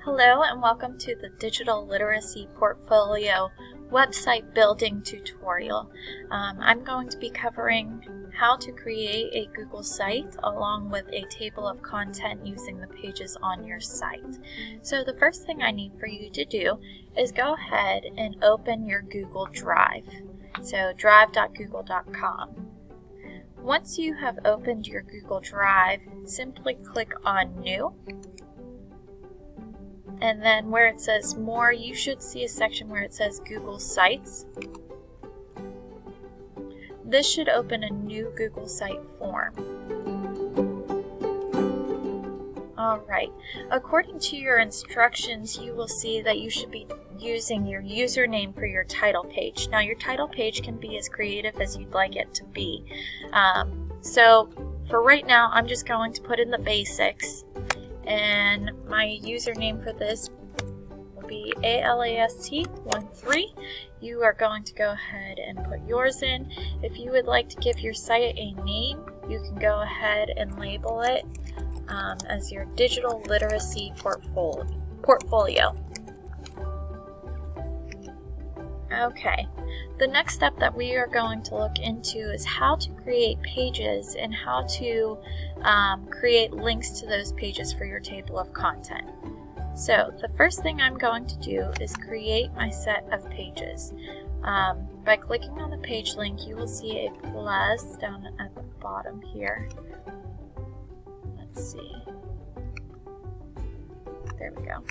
Hello and welcome to the Digital Literacy Portfolio website building tutorial. I'm going to be covering how to create a Google site along with a table of content using the pages on your site. So the first thing I need for you to do is go ahead and open your Google Drive. So drive.google.com. Once you have opened your Google Drive, simply click on New. And then where it says More, you should see a section where it says Google Sites. This should open a new Google Site form. Alright, according to your instructions, you will see that you should be using your username for your title page. Now your title page can be as creative as you'd like it to be. So for right now, I'm just going to put in the basics. And my username for this will be ALAST13. You are going to go ahead and put yours in. If you would like to give your site a name, you can go ahead and label it as your Digital Literacy Portfolio. Okay, the next step that we are going to look into is how to create pages and how to create links to those pages for your table of content. So the first thing I'm going to do is create my set of pages. By clicking on the page link, you will see a plus down at the bottom here. Let's see. There we go.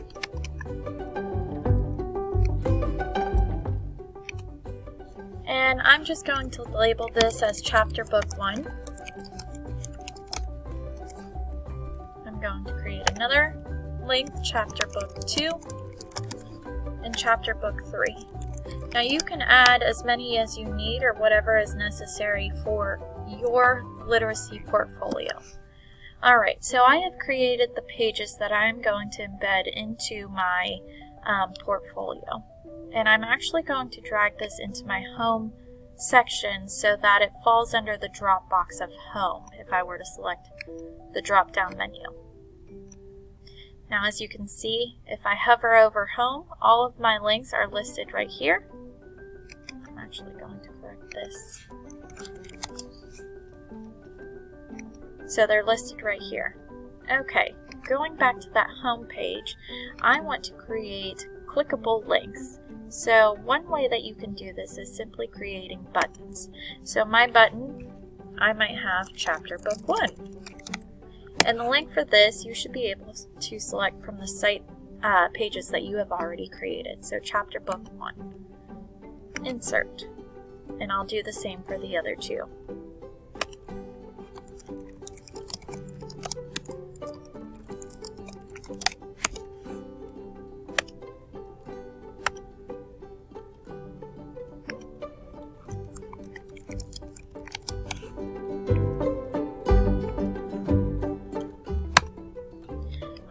And I'm just going to label this as Chapter Book 1. I'm going to create another link, Chapter Book 2, and Chapter Book 3. Now you can add as many as you need or whatever is necessary for your literacy portfolio. Alright, so I have created the pages that I'm going to embed into my portfolio. And I'm actually going to drag this into my home section so that it falls under the drop box of home if I were to select the drop down menu. Now as you can see, if I hover over home, all of my links are listed right here. I'm actually going to correct this. So they're listed right here. Okay, going back to that home page, I want to create clickable links. So one way that you can do this is simply creating buttons. So my button, I might have Chapter Book 1. And the link for this, you should be able to select from the site pages that you have already created. So Chapter Book 1. Insert. And I'll do the same for the other two.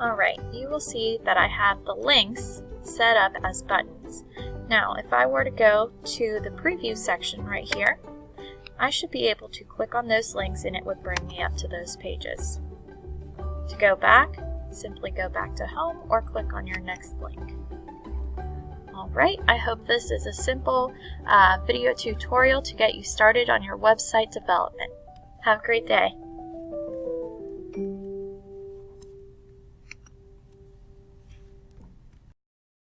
Alright, you will see that I have the links set up as buttons. Now, if I were to go to the preview section right here, I should be able to click on those links and it would bring me up to those pages. To go back, simply go back to home or click on your next link. Alright, I hope this is a simple video tutorial to get you started on your website development. Have a great day.